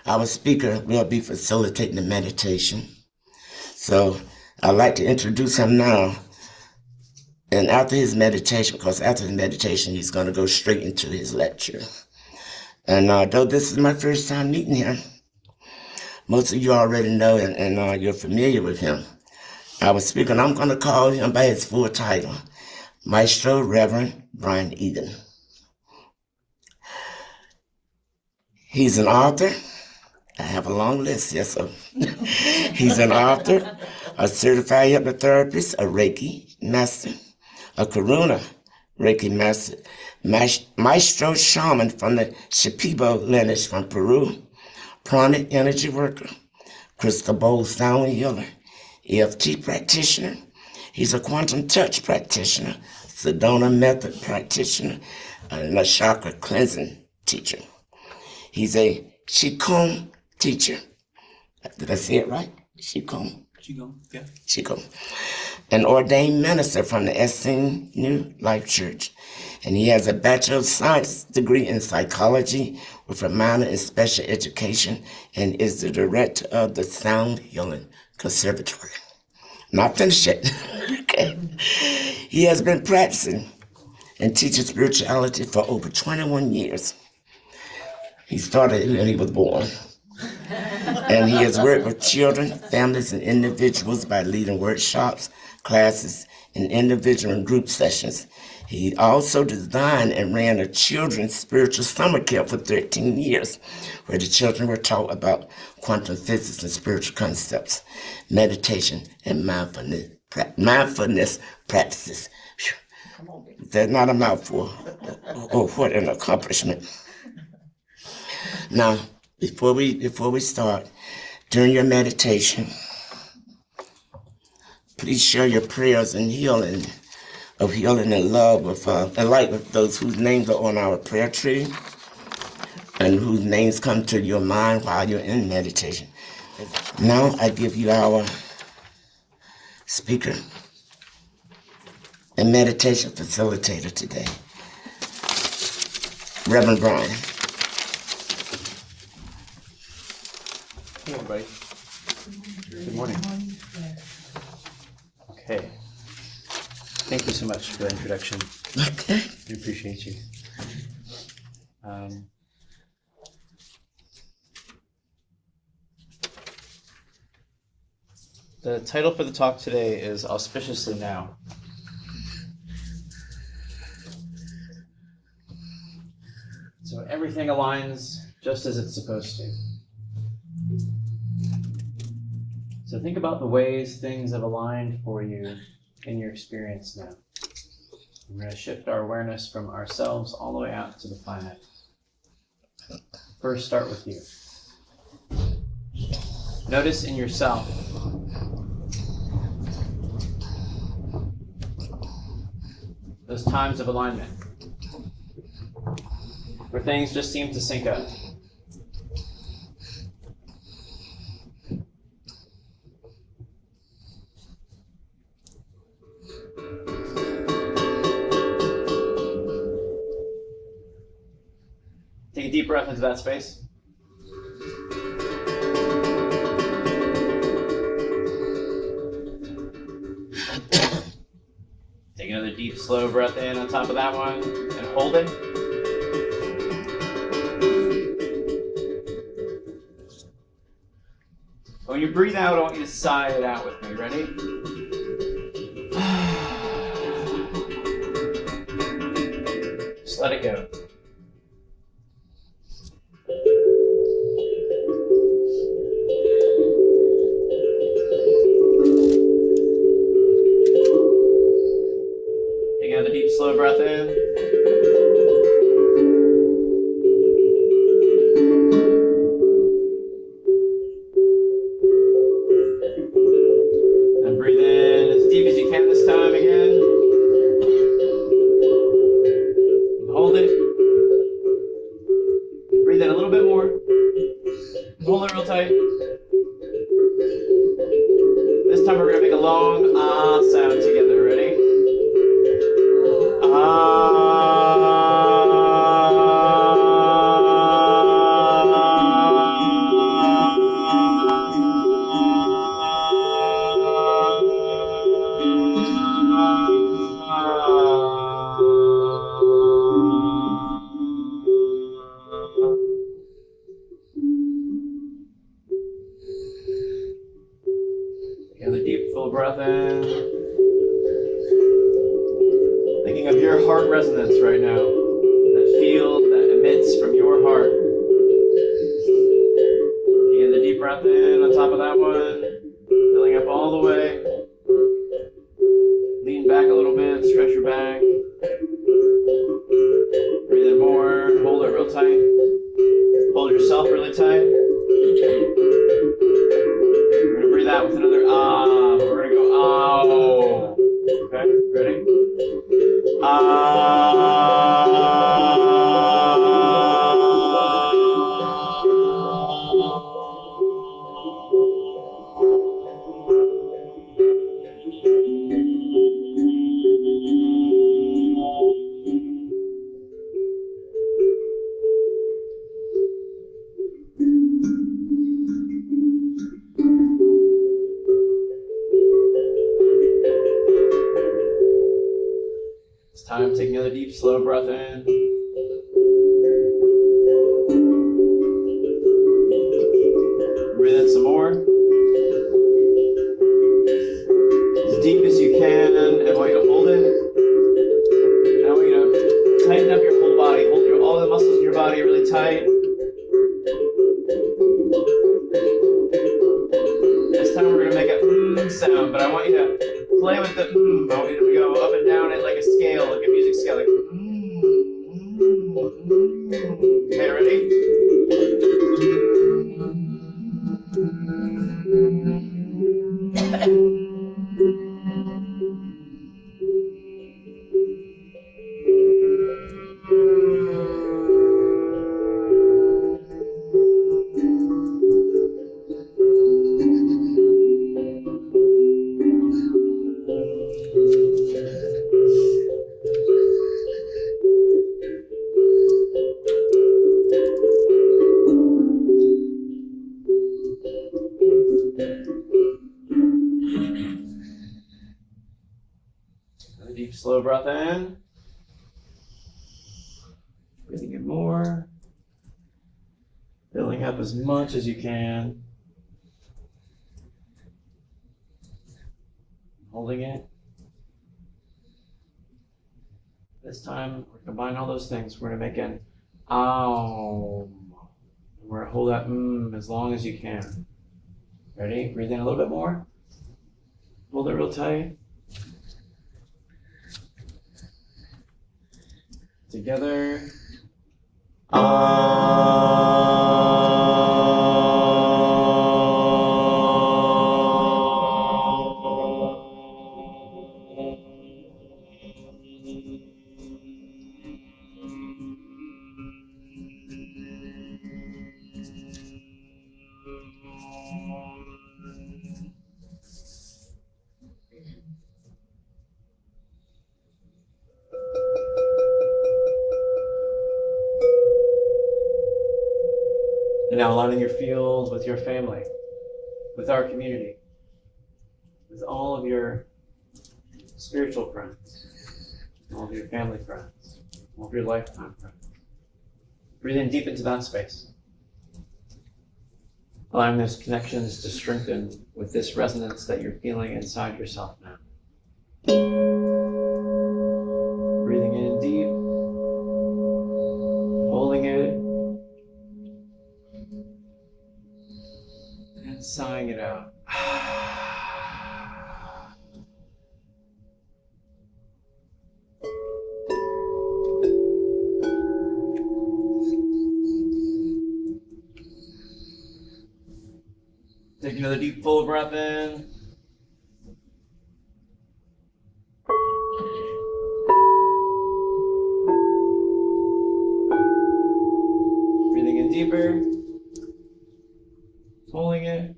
Our speaker will be facilitating the meditation. So I'd like to introduce him now. And after his meditation, because after the meditation, he's going to go straight into his lecture. And though this is my first time meeting him, most of you already know and you're familiar with him. Our speaker, and I'm going to call him by his full title, Maestro Rev. Brien Egan. He's an author. I have a long list, yes, sir. He's an author, a certified hypnotherapist, a reiki master, a karuna reiki master, maestro shaman from the Shipibo lineage from Peru, pranic energy worker, crystal bowl sound healer, EFT practitioner. He's a quantum touch practitioner, sedona method practitioner, and a chakra cleansing teacher. He's a qigong teacher. Did I say it right? Qigong. Qigong, yeah. Qigong. An ordained minister from the Essene New Life Church. And he has a Bachelor of Science degree in psychology with a minor in special education and is the director of the Sound Healing Conservatory. Not finished yet. Okay. He has been practicing and teaching spirituality for over 21 years. He started when he was born. And he has worked with children, families, and individuals by leading workshops, classes, and individual and group sessions. He also designed and ran a children's spiritual summer camp for 13 years, where the children were taught about quantum physics and spiritual concepts, meditation, and mindfulness practices. That's not a mouthful. Oh, what an accomplishment. Now, before we start, during your meditation, please share your prayers and healing and love with and light with those whose names are on our prayer tree and whose names come to your mind while you're in meditation. Now I give you our speaker and meditation facilitator today, Reverend Brien. Hey everybody. Good morning. Okay. Thank you so much for the introduction. Okay. We appreciate you. The title for the talk today is Auspiciously Now. So everything aligns just as it's supposed to. So think about the ways things have aligned for you in your experience now. We're going to shift our awareness from ourselves all the way out to the planet. First, start with you. Notice in yourself those times of alignment where things just seem to sync up. Take a deep breath into that space. Take another deep, slow breath in on top of that one, and hold it. When you breathe out, I want you to sigh it out with me. Ready? Just let it go. Take another deep, slow breath in. And breathe in as deep as you can this time again. And hold it. Breathe in a little bit more. Hold it real tight. This time we're going to make a long ah sound together. Ready? Ah. heart resonance right now. That field that emits from your heart. You get the deep breath in on top of that one, filling up all the way. Lean back a little bit, stretch your back. Breathe in more, hold it real tight. Hold yourself really tight. We're going to breathe out with another ah, but we're going to go ow. Okay, ready? Time, take another deep, slow breath in. Breathe in some more. As deep as you can, and I want you to hold it. And I want you to tighten up your whole body. Hold all the muscles in your body really tight. This time we're going to make a sound, but I want you to play with the I want you to go up and down it like a scale, like a music scale, like Okay, ready? Deep, slow breath in. Breathing in more. Filling up as much as you can. Holding it. This time, we're combining all those things. We're going to make an ow. We're going to hold that as long as you can. Ready? Breathe in a little bit more. Hold it real tight. Together. And now aligning your field with your family, with our community, with all of your spiritual friends, all of your family friends, all of your lifetime friends. Breathe in deep into that space. Allowing those connections to strengthen with this resonance that you're feeling inside yourself now. Breathing in deep, holding it, and sighing it out. Take another deep, full breath in. Breathing in deeper. Holding it.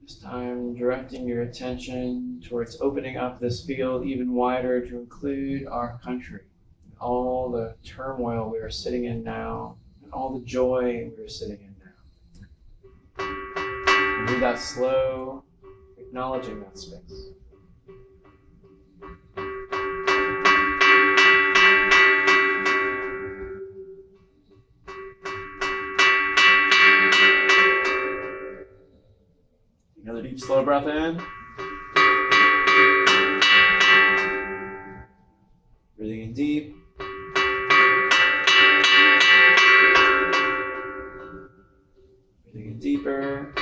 This time, directing your attention towards opening up this field even wider to include our country. All the turmoil we are sitting in now. All the joy we're sitting in now. And breathe out slow, acknowledging that space. Another deep, slow breath in. in deep. Breathing in deeper.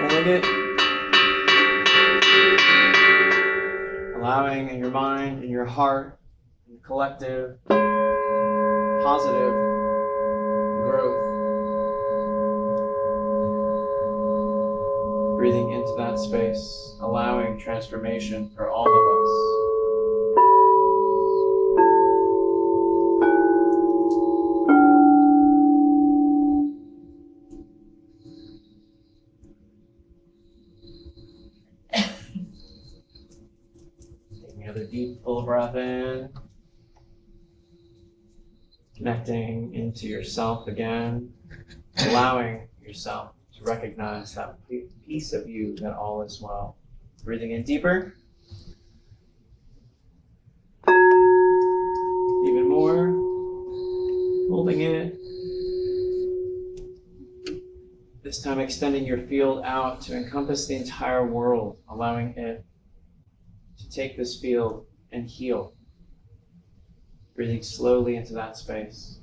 Holding it. Allowing in your mind, in your heart, in the collective, positive growth. Breathing into that space, allowing transformation for all of us. Taking another deep, full breath in. Connecting into yourself again. Allowing yourself to recognize that piece of you that all is well. Breathing in deeper. Even more. Holding it. This time extending your field out to encompass the entire world, allowing it to take this field and heal. Breathing slowly into that space.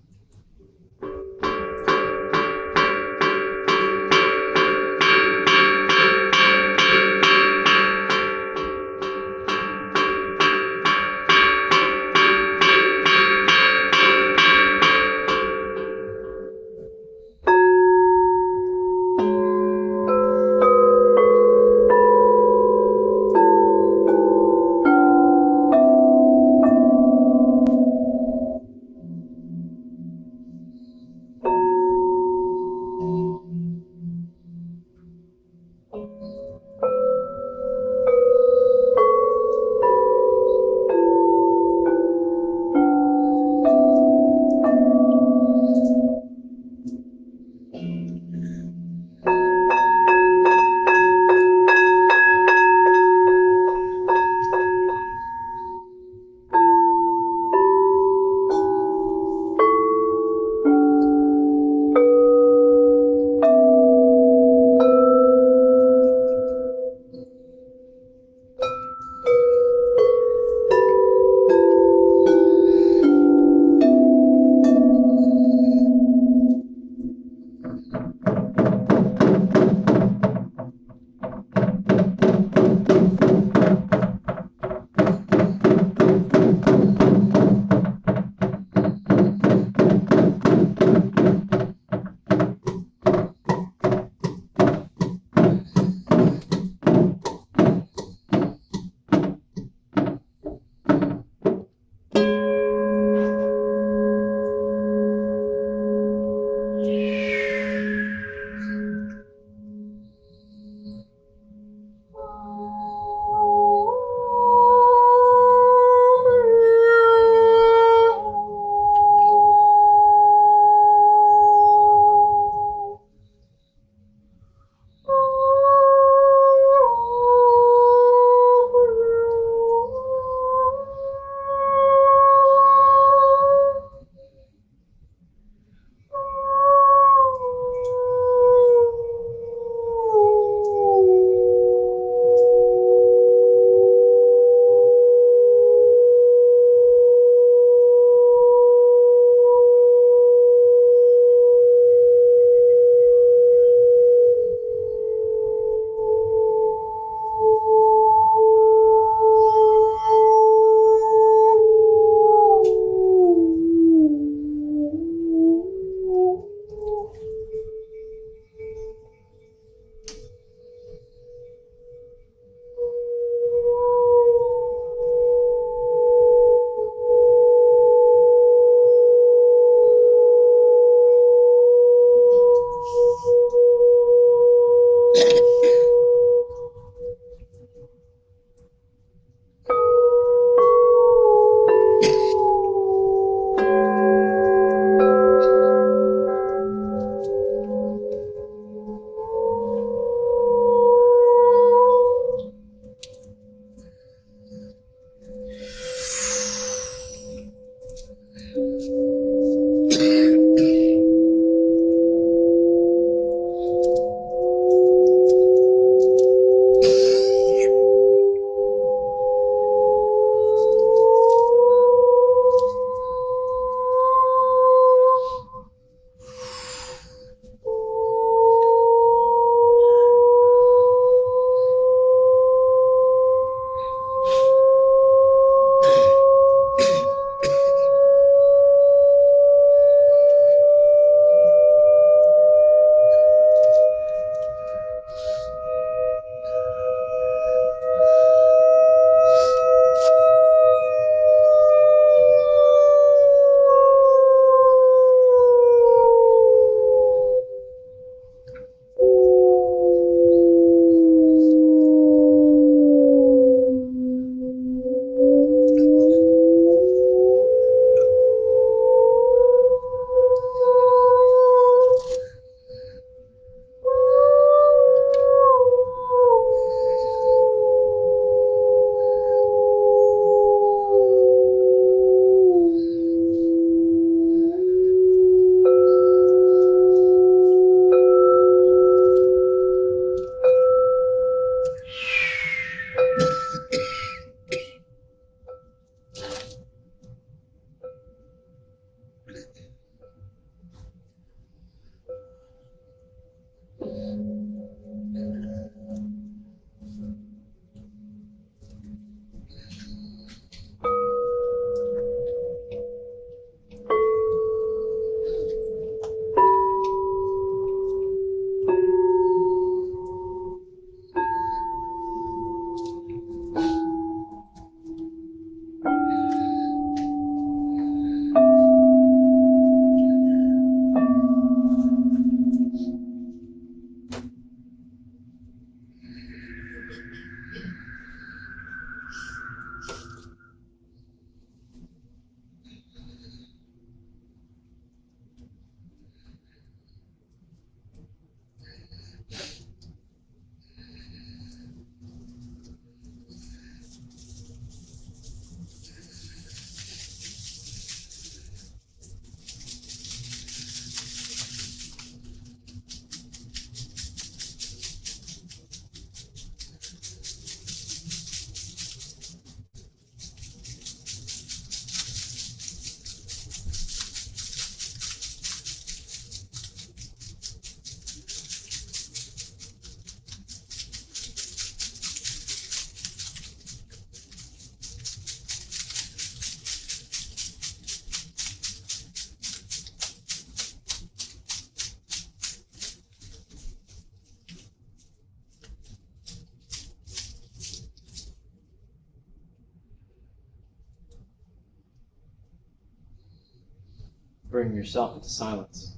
bring yourself into silence.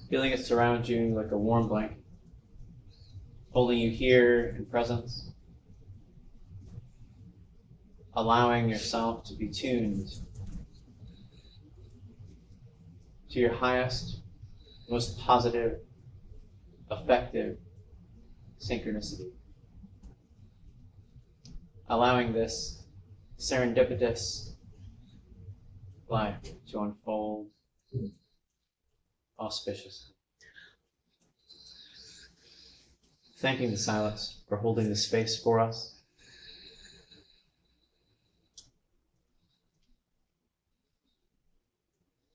Feeling it surround you like a warm blanket, holding you here in presence, allowing yourself to be tuned to your highest, most positive, effective synchronicity. Allowing this serendipitous life to unfold auspiciously. Thanking the silence for holding the space for us.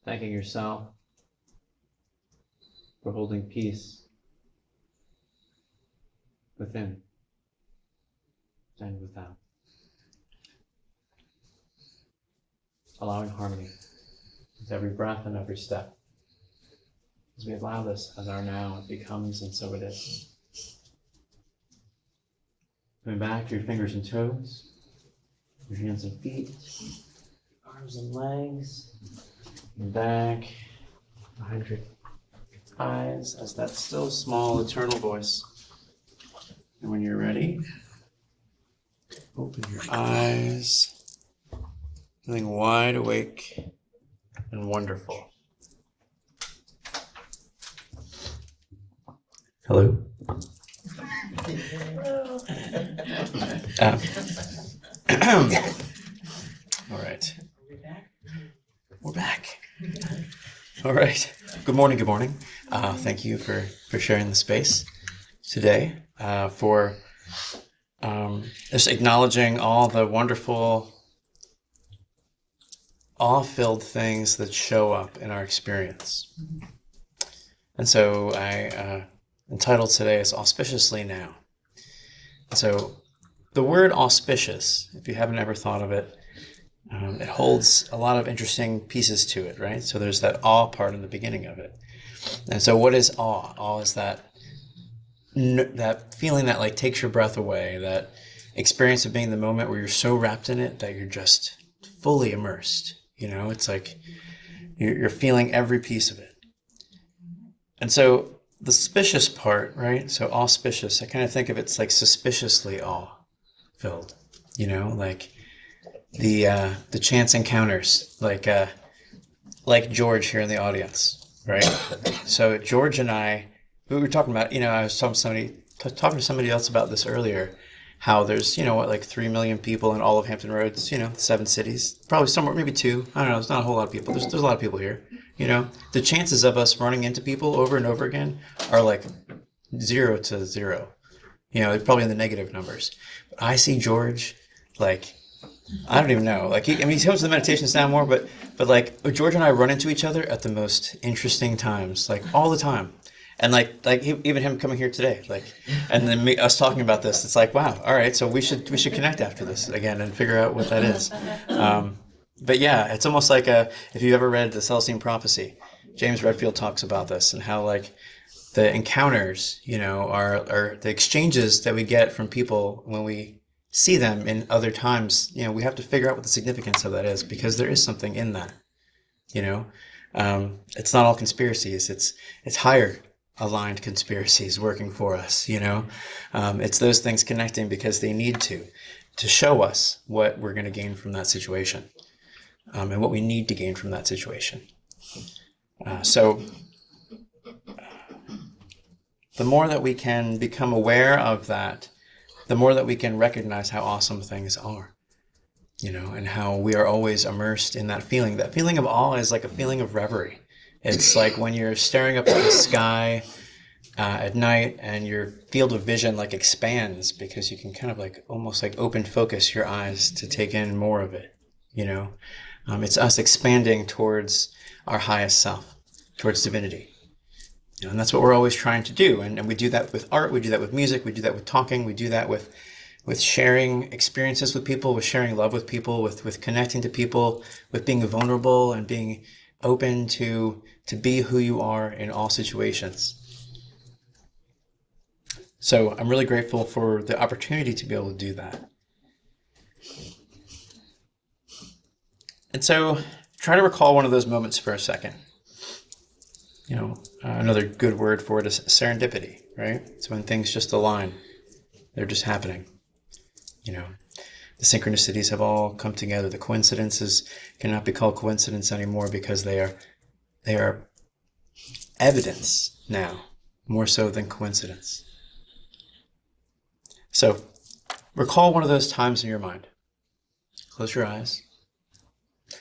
Thanking yourself for holding peace within and without. Allowing harmony with every breath and every step. As we allow this as our now, it becomes and so it is. Coming back to your fingers and toes, your hands and feet, arms and legs, and back behind your eyes as that still small eternal voice. And when you're ready, open your eyes, feeling wide awake and wonderful. Hello. All right. We're back. All right. Good morning. Good morning. Thank you for sharing the space today, for just acknowledging all the wonderful, awe-filled things that show up in our experience. And so I entitled today is Auspiciously Now. So the word auspicious, if you haven't ever thought of it, it holds a lot of interesting pieces to it, right? So there's that awe part in the beginning of it. And so what is awe? Awe is that feeling that like takes your breath away, that experience of being in the moment where you're so wrapped in it that you're just fully immersed. You know, it's like you're feeling every piece of it. And so the suspicious part, right? So auspicious, I kind of think of it's like suspiciously awe-filled, you know, like the chance encounters, like George here in the audience, right? So George and I, we were talking about, you know, I was talking to somebody else about this earlier, how there's, you know, what, like 3 million people in all of Hampton Roads, you know, 7 cities, probably somewhere, maybe 2. I don't know. There's not a whole lot of people. There's a lot of people here, you know. The chances of us running into people over and over again are like 0 to 0. You know, probably in the negative numbers. But I see George, like, I don't even know. Like, he comes to the meditation stand more, but like George and I run into each other at the most interesting times, like all the time. And even him coming here today, like, and then us talking about this, it's like, wow, all right, so we should connect after this again and figure out what that is. But yeah, it's almost like if you ever read the Celestine Prophecy, James Redfield talks about this and how like the encounters, you know, are the exchanges that we get from people when we see them in other times. You know, we have to figure out what the significance of that is, because there is something in that. You know, it's not all conspiracies. It's higher aligned conspiracies working for us, you know. It's those things connecting because they need to show us what we're going to gain from that situation, and what we need to gain from that situation. So the more that we can become aware of that, the more that we can recognize how awesome things are, you know, and how we are always immersed in that feeling. That feeling of awe is like a feeling of reverie. It's like when you're staring up at the sky at night and your field of vision like expands because you can kind of like almost like open focus your eyes to take in more of it, you know. It's us expanding towards our highest self, towards divinity. You know, and that's what we're always trying to do. And we do that with art, we do that with music, we do that with talking, we do that with sharing experiences with people, with sharing love with people, with connecting to people, with being vulnerable and being open to be who you are in all situations. So I'm really grateful for the opportunity to be able to do that. And so try to recall one of those moments for a second. Another good word for it is serendipity, right? It's when things just align. They're just happening. The synchronicities have all come together. The coincidences cannot be called coincidence anymore because they are evidence now, more so than coincidence. So recall one of those times in your mind. Close your eyes.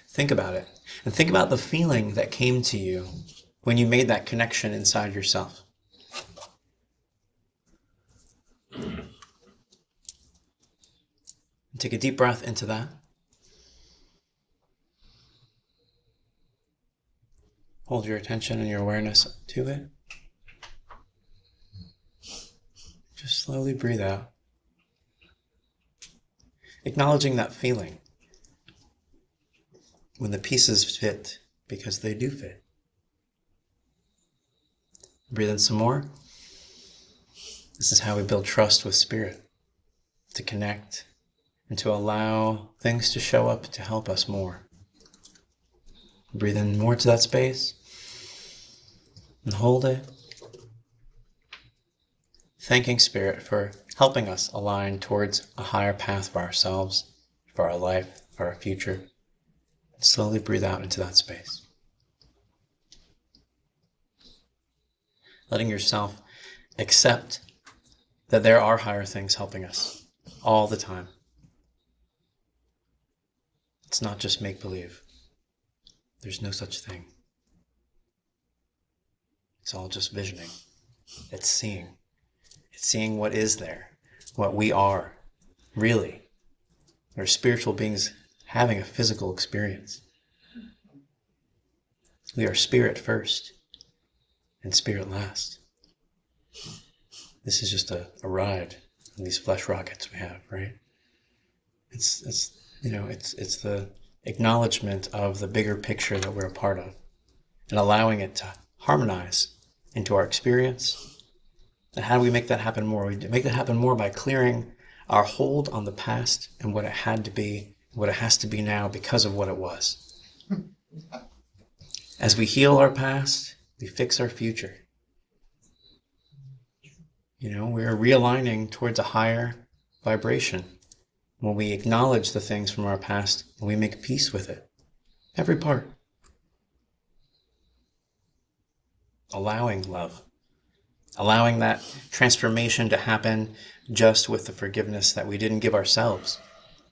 Think about it. And think about the feeling that came to you when you made that connection inside yourself. Take a deep breath into that. Hold your attention and your awareness to it. Just slowly breathe out. Acknowledging that feeling when the pieces fit, because they do fit. Breathe in some more. This is how we build trust with spirit, to connect and to allow things to show up to help us more. Breathe in more to that space and hold it. Thanking Spirit for helping us align towards a higher path for ourselves, for our life, for our future. Slowly breathe out into that space. Letting yourself accept that there are higher things helping us all the time. It's not just make-believe. There's no such thing. It's all just visioning. It's seeing. It's seeing what is there, what we are, really. We're spiritual beings having a physical experience. We are spirit first and spirit last. This is just a ride on these flesh rockets we have, right? It's the acknowledgement of the bigger picture that we're a part of and allowing it to harmonize into our experience. And how do we make that happen more? We make that happen more by clearing our hold on the past and what it had to be, what it has to be now because of what it was. As we heal our past, we fix our future. We're realigning towards a higher vibration when we acknowledge the things from our past and we make peace with it. Every part. Allowing love. Allowing that transformation to happen just with the forgiveness that we didn't give ourselves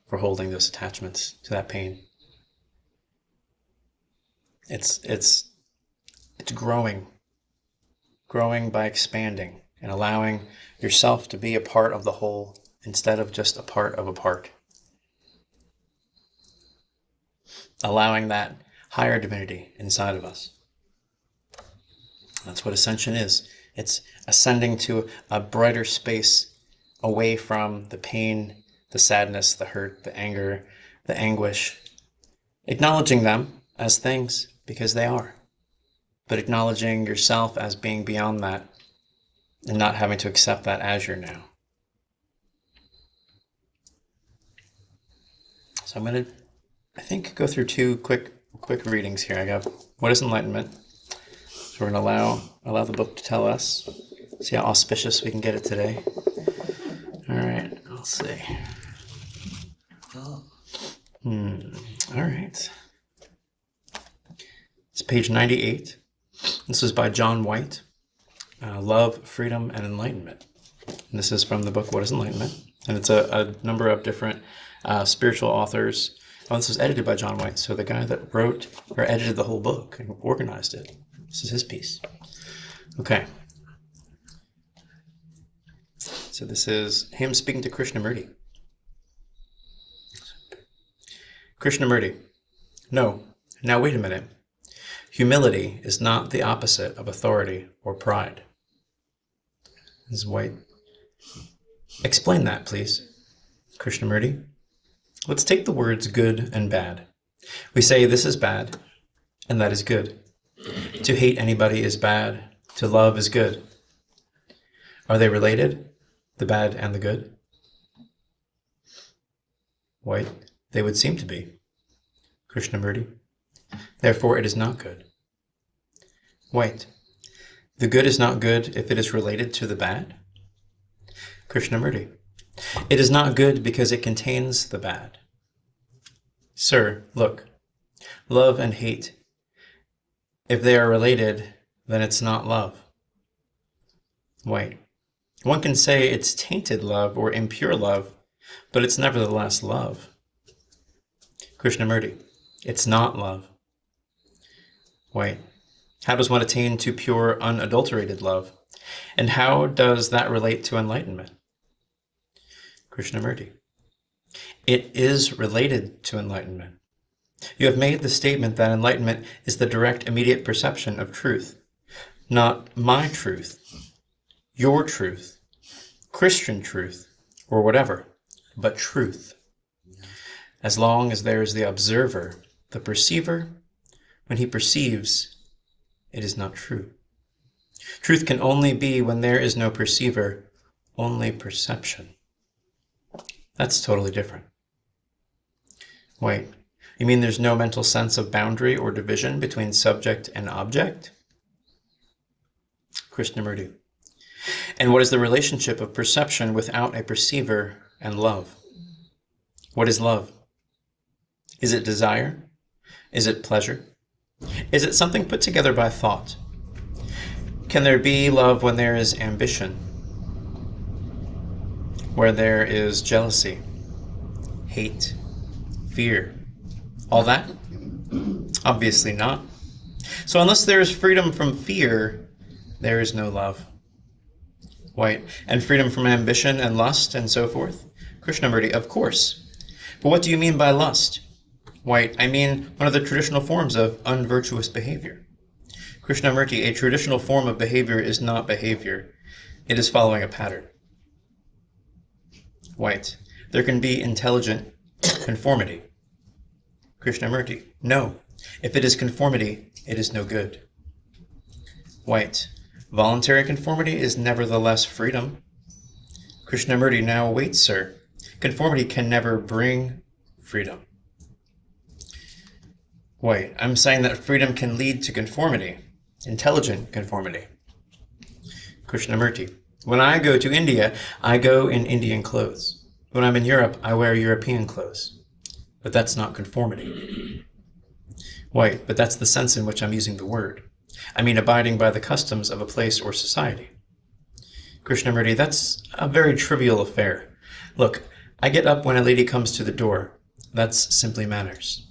for holding those attachments to that pain. It's growing by expanding and allowing yourself to be a part of the whole instead of just a part of a part. Allowing that higher divinity inside of us. That's what ascension is. It's ascending to a brighter space away from the pain, the sadness, the hurt, the anger, the anguish. Acknowledging them as things because they are. But acknowledging yourself as being beyond that and not having to accept that as your now. So I'm going to, go through two quick readings here. I got What is Enlightenment? So we're going to allow the book to tell us. See how auspicious we can get it today. All right, let's see. All right. It's page 98. This is by John White. Love, Freedom, and Enlightenment. And this is from the book What is Enlightenment? And it's a number of different spiritual authors. Oh, this was edited by John White. So the guy that wrote or edited the whole book and organized it. This is his piece. Okay. So this is him speaking to Krishnamurti. Krishnamurti. No. Now wait a minute. Humility is not the opposite of authority or pride. This is White. Explain that, please. Krishnamurti. Let's take the words good and bad. We say this is bad and that is good. To hate anybody is bad. To love is good. Are they related? The bad and the good? White, they would seem to be. Krishnamurti, therefore it is not good. White, the good is not good if it is related to the bad? Krishnamurti, it is not good because it contains the bad. Sir, look, love and hate, if they are related, then it's not love. White, one can say it's tainted love or impure love, but it's nevertheless love. Krishnamurti, it's not love. White, how does one attain to pure, unadulterated love? And how does that relate to enlightenment? Krishnamurti, it is related to enlightenment. You have made the statement that enlightenment is the direct, immediate perception of truth. Not my truth, your truth, Christian truth, or whatever, but truth. As long as there is the observer, the perceiver, when he perceives, it is not true. Truth can only be when there is no perceiver, only perception. That's totally different. Wait, you mean there's no mental sense of boundary or division between subject and object? Krishnamurti, and what is the relationship of perception without a perceiver and love? What is love? Is it desire? Is it pleasure? Is it something put together by thought? Can there be love when there is ambition? Where there is jealousy, hate, fear? All that? Obviously not. So unless there is freedom from fear, there is no love. White, and freedom from ambition and lust and so forth? Krishnamurti, of course. But what do you mean by lust? White, I mean one of the traditional forms of unvirtuous behavior. Krishnamurti, a traditional form of behavior is not behavior. It is following a pattern. White, there can be intelligent conformity. Krishnamurti, no. If it is conformity, it is no good. White, voluntary conformity is nevertheless freedom. Krishnamurti, now wait, sir. Conformity can never bring freedom. White, I'm saying that freedom can lead to conformity, intelligent conformity. Krishnamurti, when I go to India, I go in Indian clothes. When I'm in Europe, I wear European clothes. But that's not conformity. White, but that's the sense in which I'm using the word. I mean abiding by the customs of a place or society. Krishnamurti, that's a very trivial affair. Look, I get up when a lady comes to the door. That's simply manners.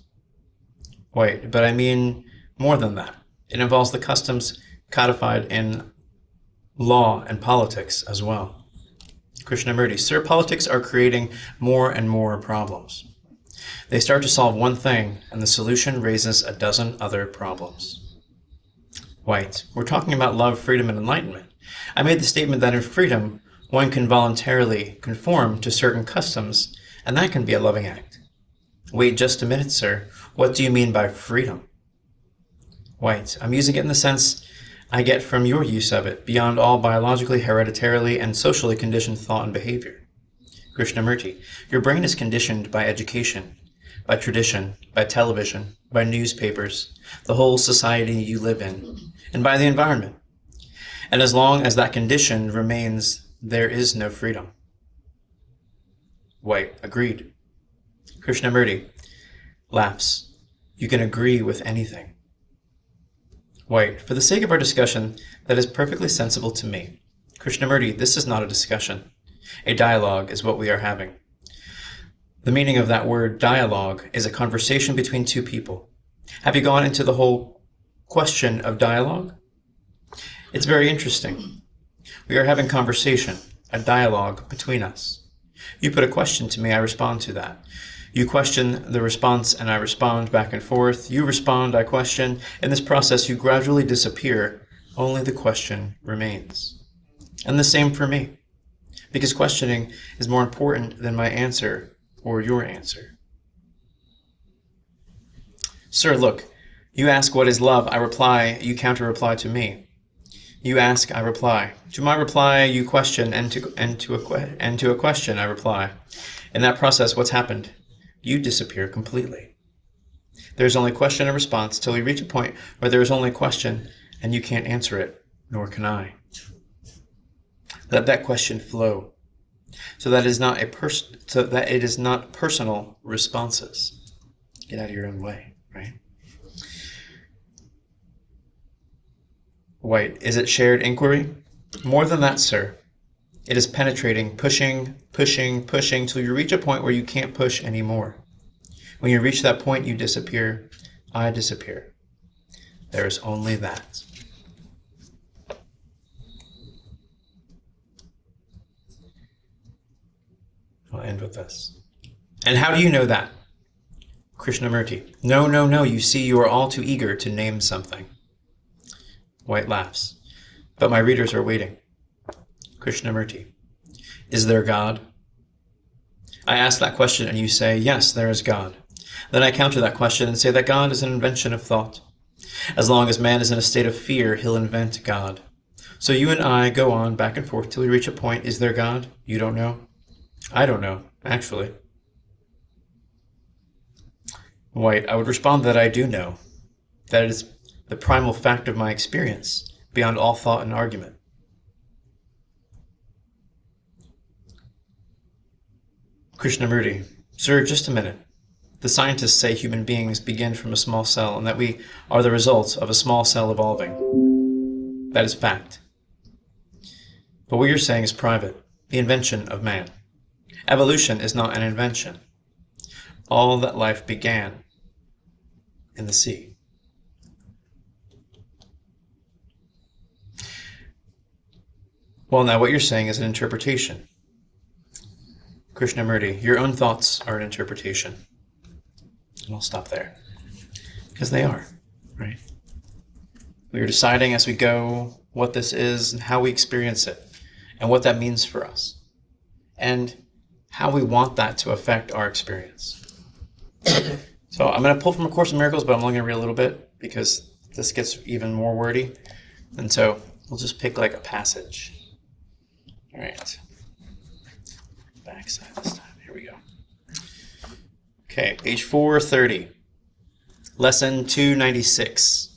White, but I mean more than that. It involves the customs codified in law and politics as well. Krishnamurti, sir, politics are creating more and more problems. They start to solve one thing, and the solution raises a dozen other problems. White, we're talking about love, freedom, and enlightenment. I made the statement that in freedom, one can voluntarily conform to certain customs, and that can be a loving act. Wait just a minute, sir. What do you mean by freedom? White, I'm using it in the sense I get from your use of it, beyond all biologically, hereditarily, and socially conditioned thought and behavior. Krishnamurti, your brain is conditioned by education, by tradition, by television, by newspapers, the whole society you live in, and by the environment. And as long as that condition remains, there is no freedom. White, agreed. Krishnamurti, laughs. You can agree with anything. White, for the sake of our discussion, that is perfectly sensible to me. Krishnamurti, this is not a discussion. A dialogue is what we are having. The meaning of that word dialogue is a conversation between two people. Have you gone into the whole question of dialogue? It's very interesting. We are having conversation, a dialogue between us. You put a question to me, I respond to that. You question the response, and I respond back and forth. You respond, I question. In this process, you gradually disappear. Only the question remains. And the same for me, because questioning is more important than my answer or your answer. Sir, look, you ask what is love, I reply, you counter-reply to me. You ask, I reply. To my reply, you question, and to a question, I reply. In that process, what's happened? You disappear completely. There is only question and response till we reach a point where there is only question, and you can't answer it, nor can I. Let that question flow, so that it is not personal responses. Get out of your own way, right? White, is it shared inquiry? More than that, sir. It is penetrating, pushing, till you reach a point where you can't push anymore. When you reach that point, you disappear. I disappear. There is only that. I'll end with this. And how do you know that? Krishnamurti. No. You see, you are all too eager to name something. White laughs. But my readers are waiting. Krishnamurti. Is there God? I ask that question and you say, yes, there is God. Then I counter that question and say that God is an invention of thought. As long as man is in a state of fear, he'll invent God. So you and I go on back and forth till we reach a point. Is there God? You don't know? I don't know, actually. White, I would respond that I do know. That it is the primal fact of my experience, beyond all thought and argument. Krishnamurti. Sir, just a minute. The scientists say human beings begin from a small cell and that we are the result of a small cell evolving. That is fact. But what you're saying is private, the invention of man. Evolution is not an invention. All that life began in the sea. Well, now what you're saying is an interpretation. Krishnamurti, your own thoughts are an interpretation. And I'll stop there. Because they are, right? We are deciding as we go what this is and how we experience it and what that means for us and how we want that to affect our experience. So I'm going to pull from A Course in Miracles, but I'm only going to read a little bit because this gets even more wordy. And so we'll just pick like a passage. All right. Backside this time. Here we go. Okay, page 430. Lesson 296.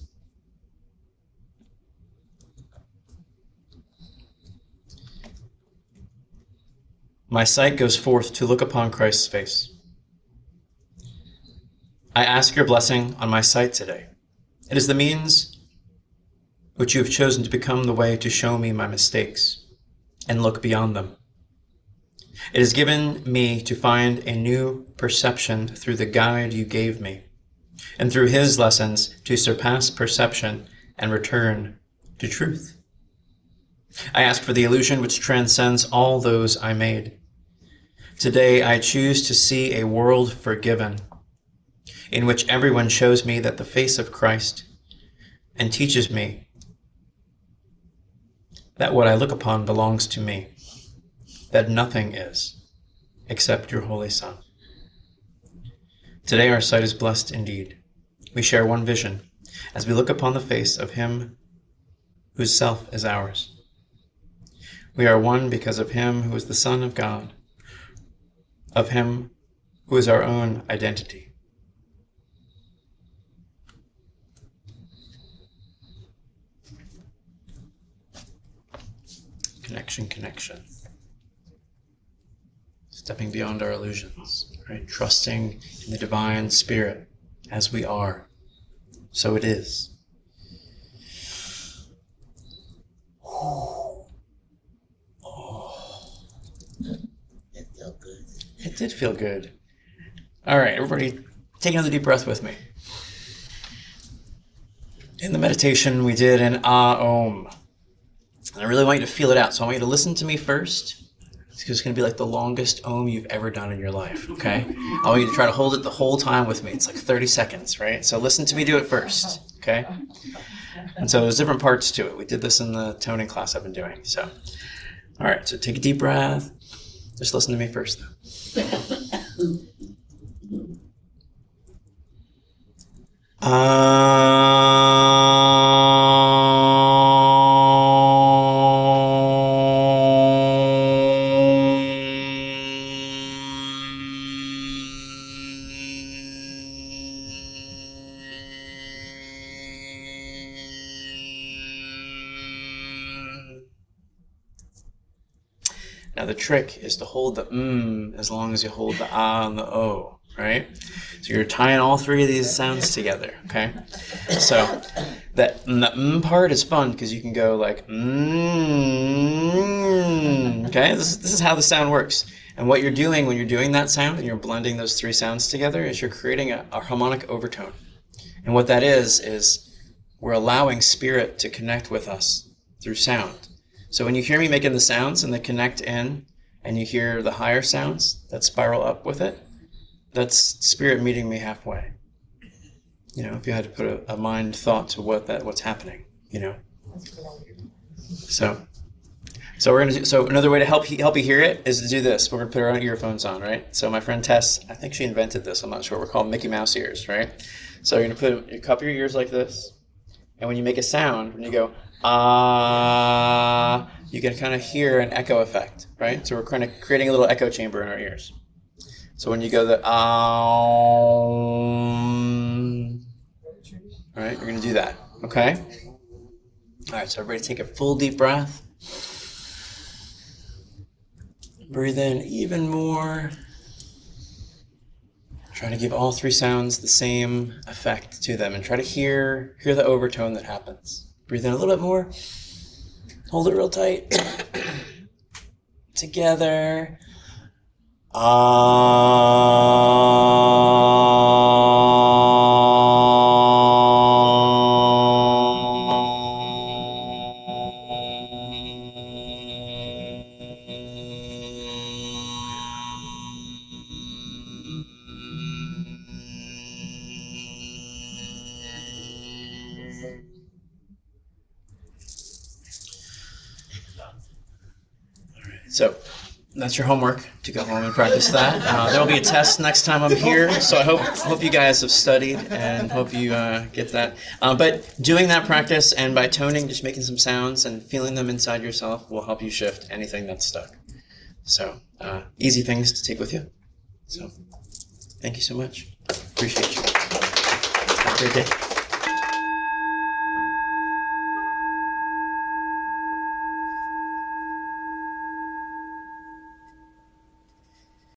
My sight goes forth to look upon Christ's face. I ask your blessing on my sight today. It is the means which you have chosen to become the way to show me my mistakes and look beyond them. It has given me to find a new perception through the guide you gave me, and through his lessons to surpass perception and return to truth. I ask for the illusion which transcends all those I made. Today I choose to see a world forgiven, in which everyone shows me that the face of Christ and teaches me that what I look upon belongs to me, that nothing is except your Holy Son. Today our sight is blessed indeed. We share one vision as we look upon the face of him whose self is ours. We are one because of him who is the Son of God, of him who is our own identity. Connection. Stepping beyond our illusions, right? Trusting in the divine spirit as we are. So it is. It felt good. It did feel good. All right, everybody, take another deep breath with me. In the meditation, we did an Om. And I really want you to feel it out. So I want you to listen to me first. It's going to be like the longest Om you've ever done in your life, okay? I want you to try to hold it the whole time with me. It's like 30 seconds, right? So listen to me do it first, okay? And so there's different parts to it. We did this in the toning class I've been doing. So, all right, so take a deep breath. Just listen to me first, though. Now the trick is to hold the as long as you hold the ah and the o, right? So you're tying all three of these sounds together, okay? So the part is fun because you can go like okay? This is how the sound works. And what you're doing when you're doing that sound and you're blending those three sounds together is you're creating a harmonic overtone. And what that is we're allowing spirit to connect with us through sound. So when you hear me making the sounds and they connect in, and you hear the higher sounds that spiral up with it, that's spirit meeting me halfway. You know, if you had to put a mind thought to what's happening, you know. So we're gonna do, so another way to help you hear it is to do this. We're gonna put our own earphones on, right? So my friend Tess, I think she invented this. I'm not sure. We're called Mickey Mouse ears, right? So you're gonna cup your ears like this, and when you make a sound, when you go ah, you can kind of hear an echo effect, right? So we're kind of creating a little echo chamber in our ears. So when you go the right, you're gonna do that, okay? All right, so everybody take a full deep breath. Breathe in even more. Try to give all three sounds the same effect to them and try to hear the overtone that happens. Breathe in a little bit more. Hold it real tight. Together. So that's your homework to go home and practice that. There will be a test next time I'm here, so I hope you guys have studied and hope you get that. But doing that practice and by toning, just making some sounds and feeling them inside yourself will help you shift anything that's stuck. So easy things to take with you. So thank you so much. Appreciate you. Have a great day.